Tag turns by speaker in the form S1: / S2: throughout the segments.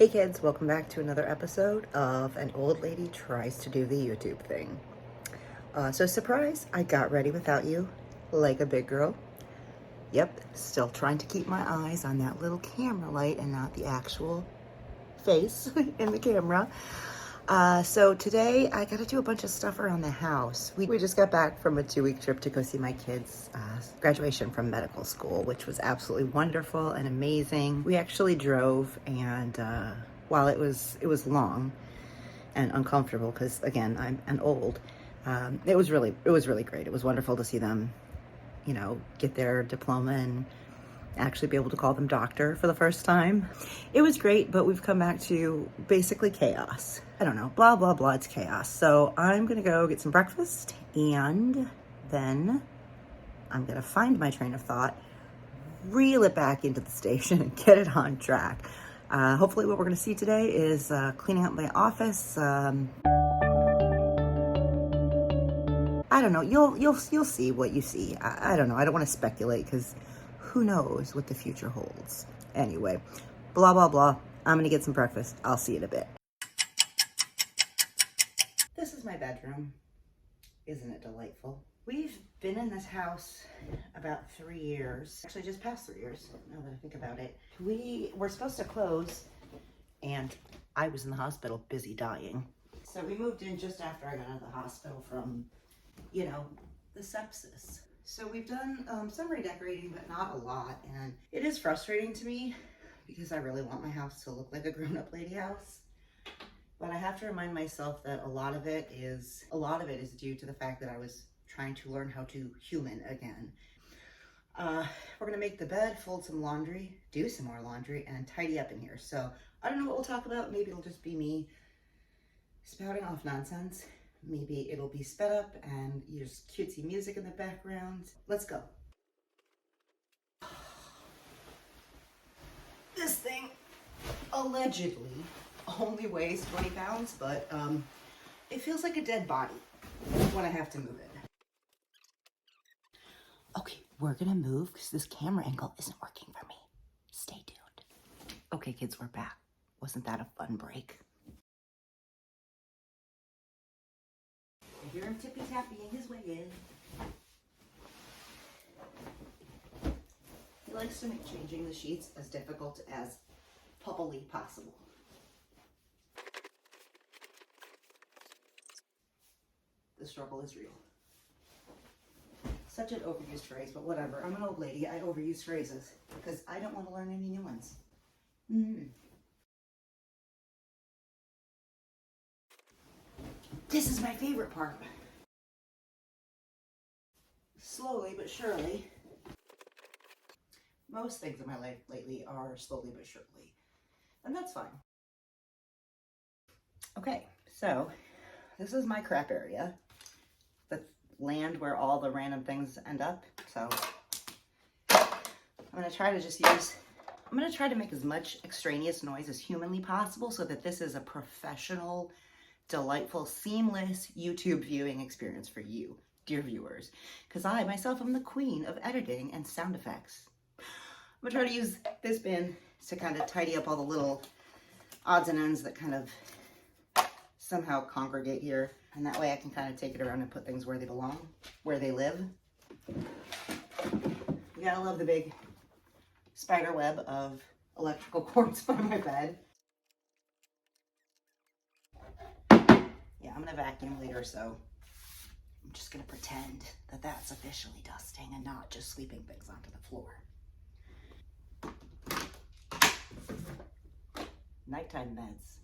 S1: Hey kids, welcome back to another episode of An Old Lady Tries to Do the YouTube Thing. So surprise, I got ready without you, like a big girl. Yep, still trying to keep my eyes on that little camera light and not the actual face in the camera. So today I got to do a bunch of stuff around the house. We just got back from a 2-week trip to go see my kids' graduation from medical school, which was absolutely wonderful and amazing. We actually drove, and while it was long and uncomfortable, because again I'm old, it was really great. It was wonderful to see them, get their diploma and actually be able to call them doctor for the first time. It was great, but we've come back to basically chaos. I don't know, blah, blah, blah, it's chaos. So I'm gonna go get some breakfast, and then I'm gonna find my train of thought, reel it back into the station and get it on track. Hopefully what we're gonna see today is cleaning up my office. I don't know, you'll see what you see. I don't know, I don't wanna speculate, because who knows what the future holds. Anyway, blah, blah, blah. I'm gonna get some breakfast. I'll see you in a bit. This is my bedroom. Isn't it delightful? We've been in this house about 3 years. Actually, just past 3 years, now that I think about it. We were supposed to close, and I was in the hospital busy dying. So we moved in just after I got out of the hospital from, the sepsis. So we've done some redecorating, but not a lot. And it is frustrating to me because I really want my house to look like a grown-up lady house. But I have to remind myself that a lot of it is due to the fact that I was trying to learn how to human again. We're gonna make the bed, fold some laundry, do some more laundry, and tidy up in here. So I don't know what we'll talk about. Maybe it'll just be me spouting off nonsense. Maybe it'll be sped up and there's cutesy music in the background. Let's go. This thing allegedly only weighs 20 pounds, but it feels like a dead body when I have to move it. Okay, we're gonna move because this camera angle isn't working for me. Stay tuned. Okay, kids, we're back. Wasn't that a fun break? I hear him tippy-tapping his way in. He likes to make changing the sheets as difficult as puppily possible. The struggle is real. Such an overused phrase, but whatever. I'm an old lady. I overuse phrases because I don't want to learn any new ones. This is my favorite part. Slowly but surely. Most things in my life lately are slowly but surely. And that's fine. Okay, so this is my crap area. The land where all the random things end up. So I'm gonna try to make as much extraneous noise as humanly possible so that this is a professional, delightful, seamless YouTube viewing experience for you, dear viewers. Because I myself am the queen of editing and sound effects. I'm gonna try to use this bin to kind of tidy up all the little odds and ends that kind of somehow congregate here. And that way I can kind of take it around and put things where they belong, where they live. You gotta love the big spider web of electrical cords by my bed. Yeah, I'm gonna vacuum later, so I'm just gonna pretend that that's officially dusting and not just sweeping things onto the floor. Nighttime meds.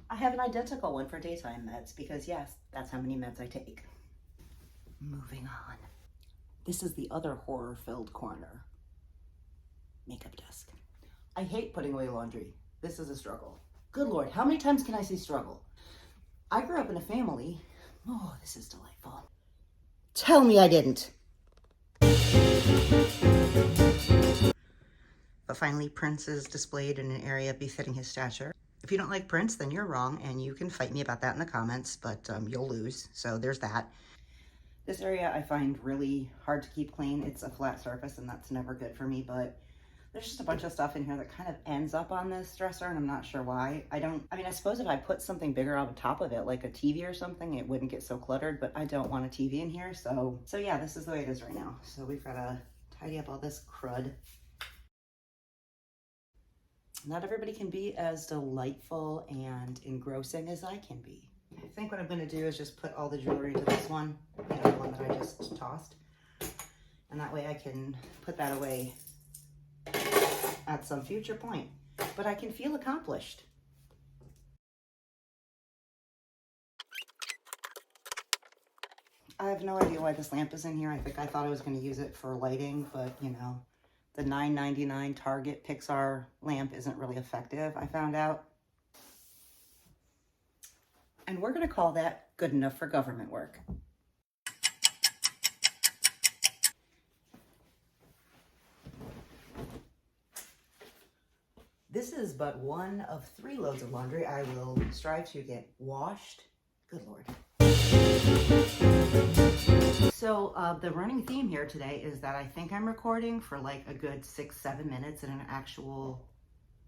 S1: I have an identical one for daytime meds because yes, that's how many meds I take. Moving on. This is the other horror-filled corner. Makeup desk. I hate putting away laundry. This is a struggle. Good Lord, how many times can I say struggle? I grew up in a family. Oh, this is delightful. Tell me I didn't. But finally, Prince is displayed in an area befitting his stature. If you don't like Prince, then you're wrong, and you can fight me about that in the comments, but you'll lose, so there's that. This area I find really hard to keep clean. It's a flat surface, and that's never good for me, but There's just a bunch of stuff in here that kind of ends up on this dresser, and I'm not sure why. I suppose if I put something bigger on top of it, like a TV or something, it wouldn't get so cluttered, but I don't want a TV in here. So yeah, this is the way it is right now. So we've got to tidy up all this crud. Not everybody can be as delightful and engrossing as I can be. I think what I'm going to do is just put all the jewelry into this one, the one that I just tossed. And that way I can put that away at some future point. But I can feel accomplished. I have no idea why this lamp is in here. I think I thought I was going to use it for lighting, but you know, the $9.99 Target Pixar lamp isn't really effective, I found out. And we're going to call that good enough for government work. This is but one of 3 loads of laundry I will strive to get washed. Good Lord. So the running theme here today is that I think I'm recording for like a good 6-7 minutes in an actual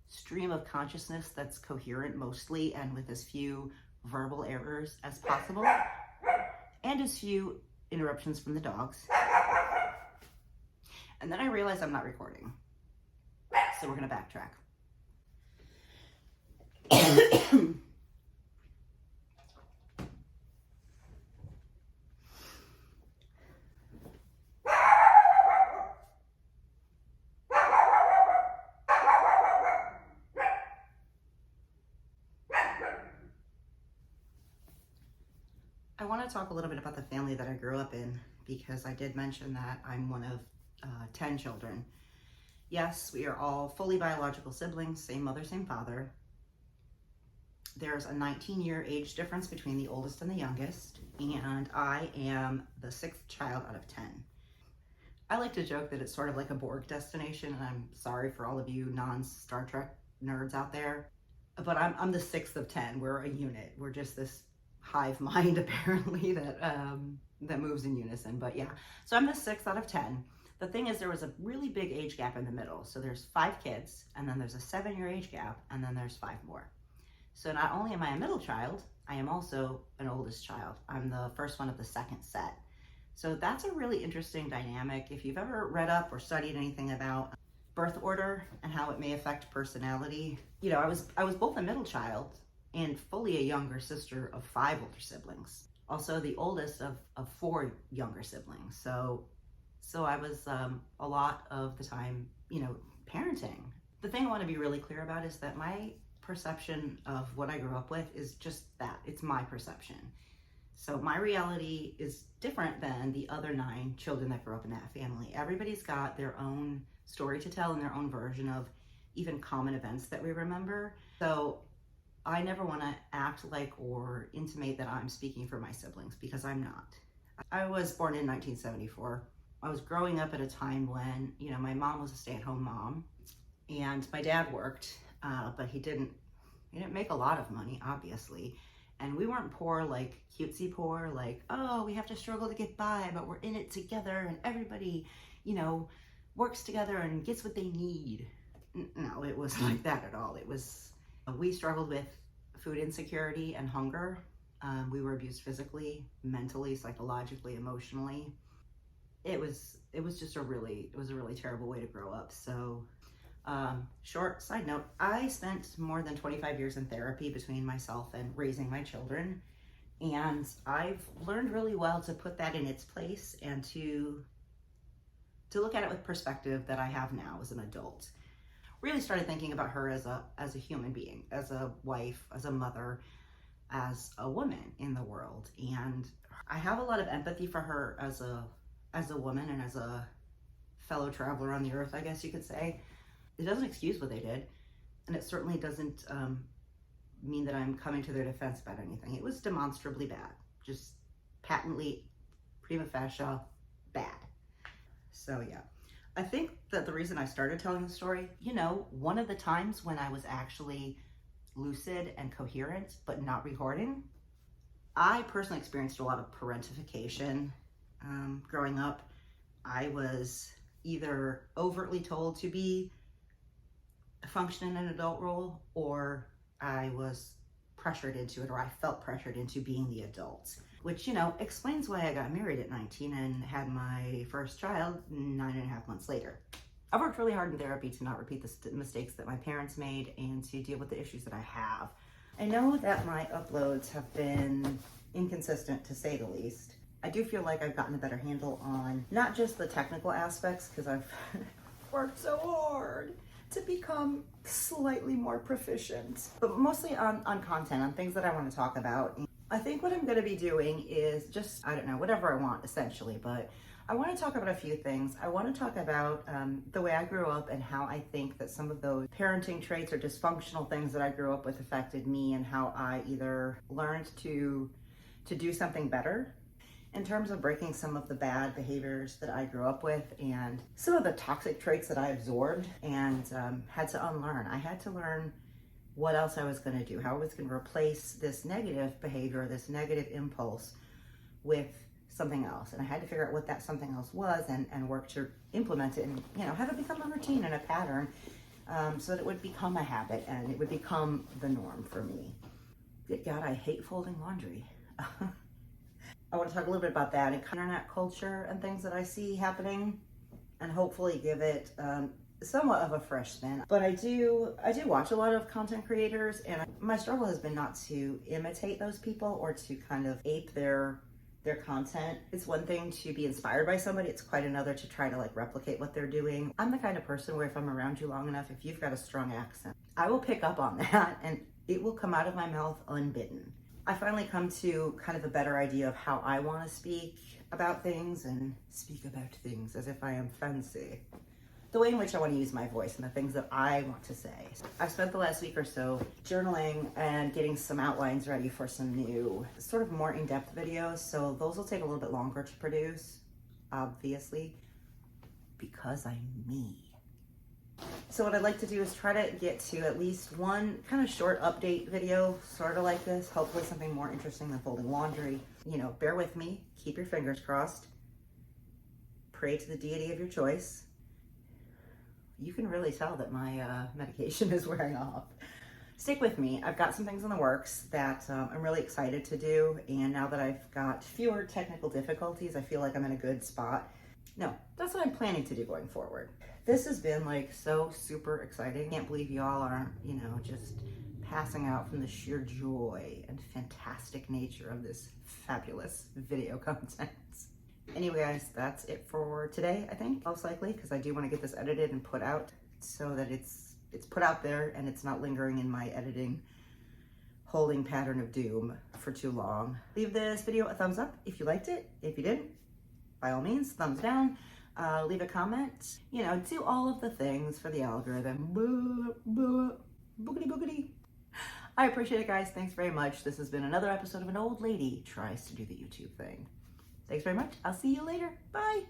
S1: stream of consciousness that's coherent mostly and with as few verbal errors as possible and as few interruptions from the dogs. And then I realize I'm not recording. So we're going to backtrack. I want to talk a little bit about the family that I grew up in, because I did mention that I'm one of 10 children. Yes, we are all fully biological siblings, same mother, same father. There's a 19-year age difference between the oldest and the youngest, and I am the 6th child out of 10. I like to joke that it's sort of like a Borg destination, and I'm sorry for all of you non-Star Trek nerds out there, but I'm the 6th of 10. We're a unit. We're just this hive mind apparently that moves in unison. But yeah, so I'm the 6th out of 10. The thing is, there was a really big age gap in the middle. So there's 5 kids, and then there's a 7-year age gap, and then there's 5 more. So not only am I a middle child, I am also an oldest child. I'm the first one of the 2nd set. So that's a really interesting dynamic. If you've ever read up or studied anything about birth order and how it may affect personality, you know, I was both a middle child and fully a younger sister of 5 older siblings. Also the oldest of 4 younger siblings. So I was a lot of the time, you know, parenting. The thing I want to be really clear about is that my perception of what I grew up with is just that. It's my perception. So my reality is different than the other 9 children that grew up in that family. Everybody's got their own story to tell and their own version of even common events that we remember. So I never want to act like or intimate that I'm speaking for my siblings, because I'm not. I was born in 1974. I was growing up at a time when, you know, my mom was a stay-at-home mom and my dad worked, but he didn't make a lot of money, obviously. And we weren't poor, like cutesy poor, like, oh, we have to struggle to get by, but we're in it together and everybody, you know, works together and gets what they need. No, it wasn't like that at all. It was, we struggled with food insecurity and hunger. We were abused physically, mentally, psychologically, emotionally. It was just a really terrible way to grow up. So short side note, I spent more than 25 years in therapy between myself and raising my children. And I've learned really well to put that in its place and to look at it with perspective that I have now as an adult. Really started thinking about her as a human being, as a wife, as a mother, as a woman in the world. And I have a lot of empathy for her as a woman and as a fellow traveler on the earth, I guess you could say. It doesn't excuse what they did, and it certainly doesn't mean that I'm coming to their defense about anything. It was demonstrably bad, just patently, prima facie, bad. So yeah, I think that the reason I started telling the story, you know, one of the times when I was actually lucid and coherent, but not recording, I personally experienced a lot of parentification growing up. I was either overtly told to be function in an adult role, or I was pressured into it, or I felt pressured into being the adult, which, you know, explains why I got married at 19 and had my first child 9.5 months later. I've worked really hard in therapy to not repeat the mistakes that my parents made and to deal with the issues that I have. I know that my uploads have been inconsistent, to say the least. I do feel like I've gotten a better handle on not just the technical aspects, because I've worked so hard to become slightly more proficient, but mostly on content, on things that I want to talk about. I think what I'm going to be doing is just, I don't know, whatever I want essentially, but I want to talk about a few things. I want to talk about the way I grew up and how I think that some of those parenting traits or dysfunctional things that I grew up with affected me, and how I either learned to do something better in terms of breaking some of the bad behaviors that I grew up with and some of the toxic traits that I absorbed and had to unlearn. I had to learn what else I was going to do, how I was going to replace this negative behavior, this negative impulse with something else. And I had to figure out what that something else was and work to implement it and, you know, have it become a routine and a pattern so that it would become a habit and it would become the norm for me. Good God, I hate folding laundry. I want to talk a little bit about that and internet culture and things that I see happening, and hopefully give it somewhat of a fresh spin. But I do watch a lot of content creators, and my struggle has been not to imitate those people or to kind of ape their content. It's one thing to be inspired by somebody, it's quite another to try to like replicate what they're doing. I'm the kind of person where if I'm around you long enough, if you've got a strong accent, I will pick up on that and it will come out of my mouth unbidden. I finally come to kind of a better idea of how I want to speak about things, and speak about things as if I am fancy. The way in which I want to use my voice and the things that I want to say. I've spent the last week or so journaling and getting some outlines ready for some new, sort of more in-depth videos. So those will take a little bit longer to produce, obviously, because I'm me. So what I'd like to do is try to get to at least one kind of short update video, sort of like this, hopefully something more interesting than folding laundry. You know, bear with me, keep your fingers crossed, pray to the deity of your choice. You can really tell that my medication is wearing off. Stick with me. I've got some things in the works that I'm really excited to do, and now that I've got fewer technical difficulties, I feel like I'm in a good spot. No, that's what I'm planning to do going forward. This has been like so super exciting. Can't believe y'all aren't, you know, just passing out from the sheer joy and fantastic nature of this fabulous video content. Anyway, guys, that's it for today, I think, most likely, because I do want to get this edited and put out so that it's put out there and it's not lingering in my editing holding pattern of doom for too long. Leave this video a thumbs up if you liked it. If you didn't, by all means, thumbs down. Leave a comment. You know, do all of the things for the algorithm. Boogity boogity. I appreciate it, guys. Thanks very much. This has been another episode of An Old Lady Tries to Do the YouTube Thing. Thanks very much. I'll see you later. Bye.